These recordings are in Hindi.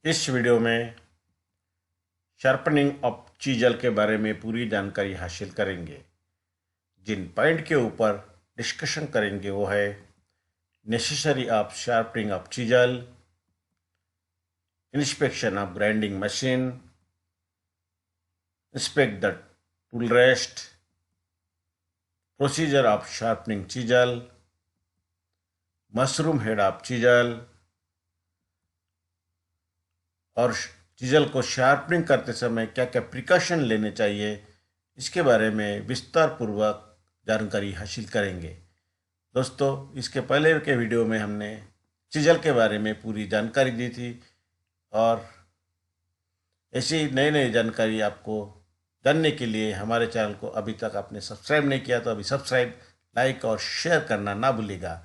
इस वीडियो में शार्पनिंग ऑफ चीजल के बारे में पूरी जानकारी हासिल करेंगे। जिन पॉइंट के ऊपर डिस्कशन करेंगे वो है necessary of sharpening of chisel, inspection of grinding machine, inspect the tool rest, procedure of sharpening chisel, mushroom head of chisel और चीजल को शार्पनिंग करते समय क्या क्या प्रिकॉशन लेने चाहिए, इसके बारे में विस्तार पूर्वक जानकारी हासिल करेंगे। दोस्तों, इसके पहले के वीडियो में हमने चीजल के बारे में पूरी जानकारी दी थी और ऐसी नई नई जानकारी आपको जानने के लिए हमारे चैनल को अभी तक आपने सब्सक्राइब नहीं किया तो अभी सब्सक्राइब, लाइक और शेयर करना ना भूलिएगा।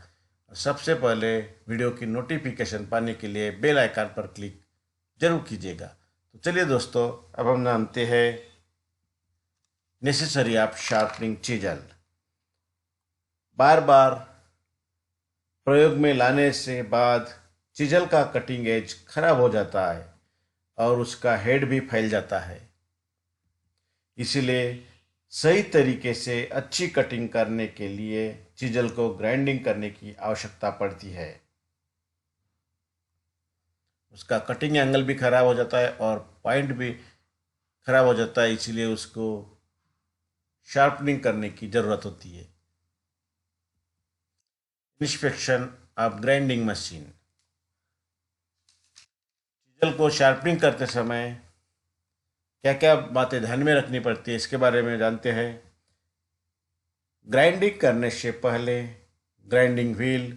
सबसे पहले वीडियो की नोटिफिकेशन पाने के लिए बेल आइकन पर क्लिक जरूर कीजिएगा। तो चलिए दोस्तों, अब हम जानते हैं नेसेसरी ऑफ शार्पनिंग चीजल। बार बार प्रयोग में लाने से बाद चीजल का कटिंग एज खराब हो जाता है और उसका हेड भी फैल जाता है। इसीलिए सही तरीके से अच्छी कटिंग करने के लिए चीजल को ग्राइंडिंग करने की आवश्यकता पड़ती है। उसका कटिंग एंगल भी खराब हो जाता है और पॉइंट भी खराब हो जाता है, इसीलिए उसको शार्पनिंग करने की ज़रूरत होती है। Inspection of grinding machine. Chisel को शार्पनिंग करते समय क्या क्या बातें ध्यान में रखनी पड़ती है, इसके बारे में जानते हैं। ग्राइंडिंग करने से पहले ग्राइंडिंग व्हील,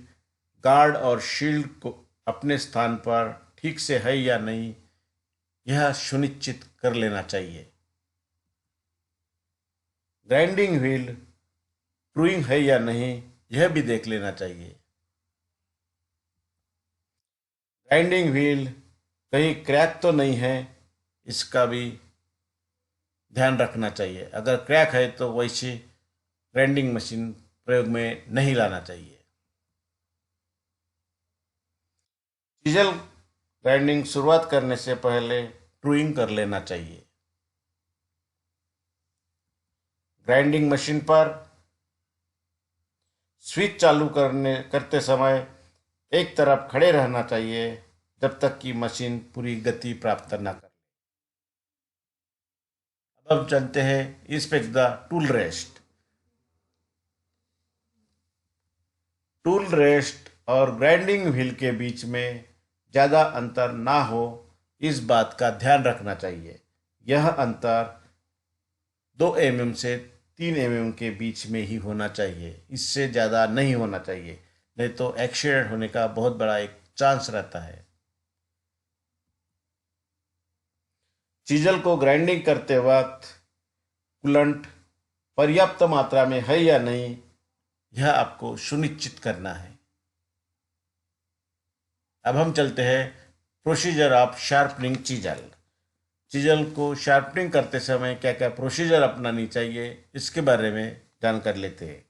गार्ड और शील्ड को अपने स्थान पर ठीक से है या नहीं, यह सुनिश्चित कर लेना चाहिए। ग्राइंडिंग व्हील ट्रूइंग है या नहीं, यह भी देख लेना चाहिए। ग्राइंडिंग व्हील कहीं क्रैक तो नहीं है, इसका भी ध्यान रखना चाहिए। अगर क्रैक है तो वैसे ग्राइंडिंग मशीन प्रयोग में नहीं लाना चाहिए। चीजल ग्राइंडिंग शुरुआत करने से पहले ट्रूइंग कर लेना चाहिए। ग्राइंडिंग मशीन पर स्विच चालू करते समय एक तरफ खड़े रहना चाहिए जब तक कि मशीन पूरी गति प्राप्त न करे। अब हम जानते हैं inspect the tool rest. Tool rest और ग्राइंडिंग व्हील के बीच में ज़्यादा अंतर ना हो, इस बात का ध्यान रखना चाहिए। यह अंतर 2 mm से 3 mm के बीच में ही होना चाहिए, इससे ज़्यादा नहीं होना चाहिए, नहीं तो एक्सीडेंट होने का बहुत बड़ा एक चांस रहता है। चीजल को ग्राइंडिंग करते वक्त कूलेंट पर्याप्त मात्रा में है या नहीं, यह आपको सुनिश्चित करना है। अब हम चलते हैं procedure of sharpening chisel. Chisel को शार्पनिंग करते समय क्या क्या प्रोसीजर अपनानी चाहिए, इसके बारे में जानकर लेते हैं।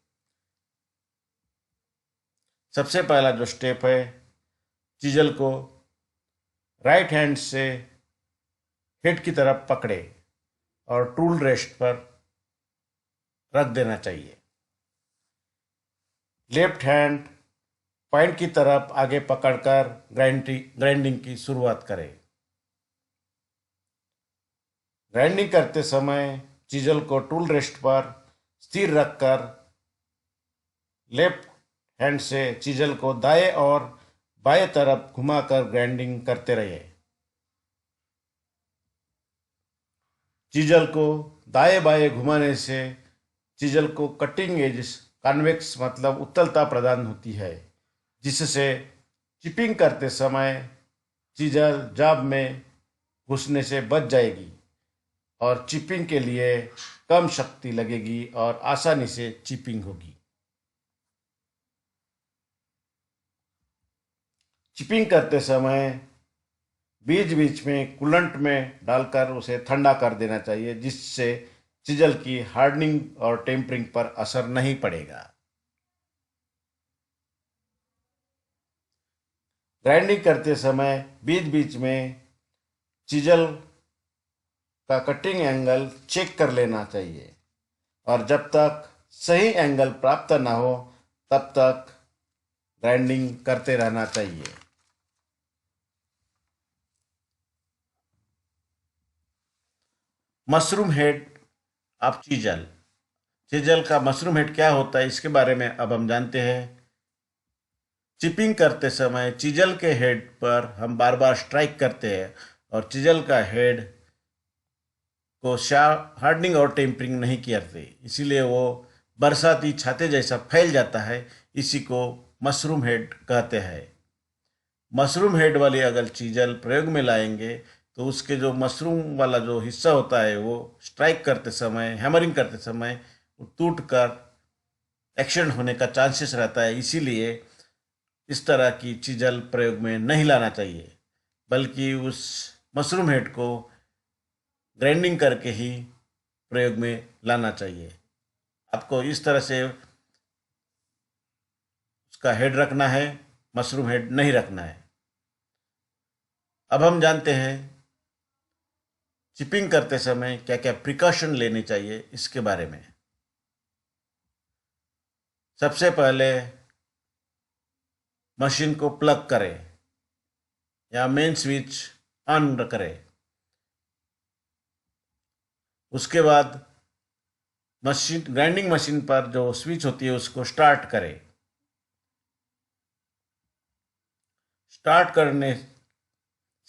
सबसे पहला जो स्टेप है, चीजल को राइट हैंड से हेड की तरफ पकड़े और टूल रेस्ट पर रख देना चाहिए। लेफ्ट हैंड पॉइंट की तरफ आगे पकड़कर ग्राइंडिंग की शुरुआत करें। ग्राइंडिंग करते समय चीजल को टूल रेस्ट पर स्थिर रखकर लेफ्ट हैंड से चीजल को दाएं और बाएं तरफ घुमाकर ग्राइंडिंग करते रहिए। चीजल को दाएं बाएं घुमाने से चीजल को कटिंग एज कन्वेक्स मतलब उत्तलता प्रदान होती है, जिससे चिपिंग करते समय चीजल जाब में घुसने से बच जाएगी और चिपिंग के लिए कम शक्ति लगेगी और आसानी से चिपिंग होगी। चिपिंग करते समय बीच बीच में कूलेंट में डालकर उसे ठंडा कर देना चाहिए, जिससे चीजल की हार्डनिंग और टेम्परिंग पर असर नहीं पड़ेगा। ग्राइंडिंग करते समय बीच बीच में चीजल का कटिंग एंगल चेक कर लेना चाहिए और जब तक सही एंगल प्राप्त ना हो तब तक ग्राइंडिंग करते रहना चाहिए। Mushroom head of chisel. Chisel का मशरूम हेड क्या होता है इसके बारे में अब हम जानते हैं। चिपिंग करते समय चीजल के हेड पर हम बार बार स्ट्राइक करते हैं और चीजल का हेड को हार्डनिंग और टेम्परिंग नहीं करते, इसीलिए वो बरसाती छाते जैसा फैल जाता है। इसी को मशरूम हेड कहते हैं। मशरूम हेड वाली अगर चीजल प्रयोग में लाएंगे तो उसके जो मशरूम वाला जो हिस्सा होता है वो स्ट्राइक करते समय, हैमरिंग करते समय वो टूट कर एक्सीडेंट होने का चांसेस रहता है। इसीलिए इस तरह की चीजल प्रयोग में नहीं लाना चाहिए, बल्कि उस मशरूम हेड को ग्राइंडिंग करके ही प्रयोग में लाना चाहिए। आपको इस तरह से उसका हेड रखना है, मशरूम हेड नहीं रखना है। अब हम जानते हैं चिपिंग करते समय क्या क्या प्रिकॉशन लेने चाहिए इसके बारे में। सबसे पहले मशीन को प्लग करें या मेन स्विच ऑन करें। उसके बाद ग्राइंडिंग मशीन पर जो स्विच होती है उसको स्टार्ट करें। स्टार्ट करने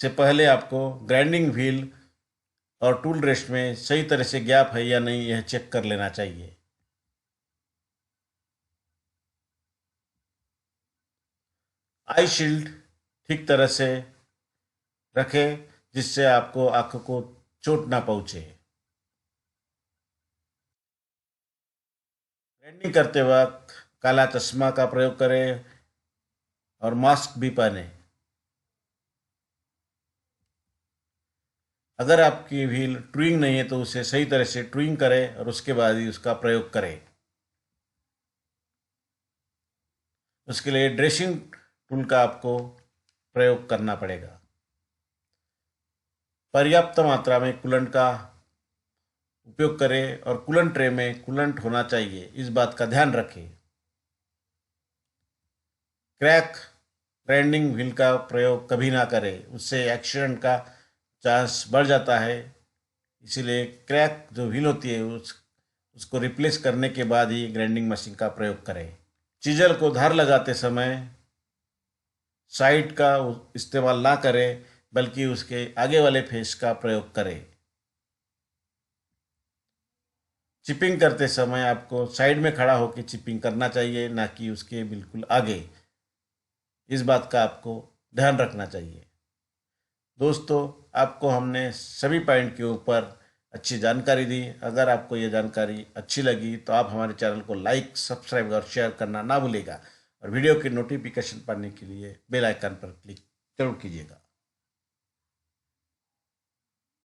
से पहले आपको ग्राइंडिंग व्हील और टूल रेस्ट में सही तरह से गैप है या नहीं यह चेक कर लेना चाहिए। आई शील्ड ठीक तरह से रखें जिससे आपको आंखों को चोट ना पहुंचे। ग्राइंडिंग करते वक्त काला चश्मा का प्रयोग करें और मास्क भी पहने। अगर आपकी व्हील ट्रूइंग नहीं है तो उसे सही तरह से ट्रूइंग करें और उसके बाद ही उसका प्रयोग करें। उसके लिए ड्रेसिंग टूल का आपको प्रयोग करना पड़ेगा। पर्याप्त मात्रा में कूलेंट का उपयोग करें और कूलेंट ट्रे में कूलेंट होना चाहिए, इस बात का ध्यान रखें। क्रैक ग्राइंडिंग व्हील का प्रयोग कभी ना करें, उससे एक्सीडेंट का चांस बढ़ जाता है। इसीलिए क्रैक जो व्हील होती है उसको रिप्लेस करने के बाद ही ग्राइंडिंग मशीन का प्रयोग करें। चीजल को धार लगाते समय साइड का इस्तेमाल ना करें, बल्कि उसके आगे वाले फेस का प्रयोग करें। चिपिंग करते समय आपको साइड में खड़ा होकर चिपिंग करना चाहिए, ना कि उसके बिल्कुल आगे। इस बात का आपको ध्यान रखना चाहिए। दोस्तों, आपको हमने सभी पॉइंट के ऊपर अच्छी जानकारी दी। अगर आपको ये जानकारी अच्छी लगी तो आप हमारे चैनल को लाइक, सब्सक्राइब और शेयर करना ना भूलेगा और वीडियो की नोटिफिकेशन पाने के लिए बेल आइकन पर क्लिक जरूर कीजिएगा।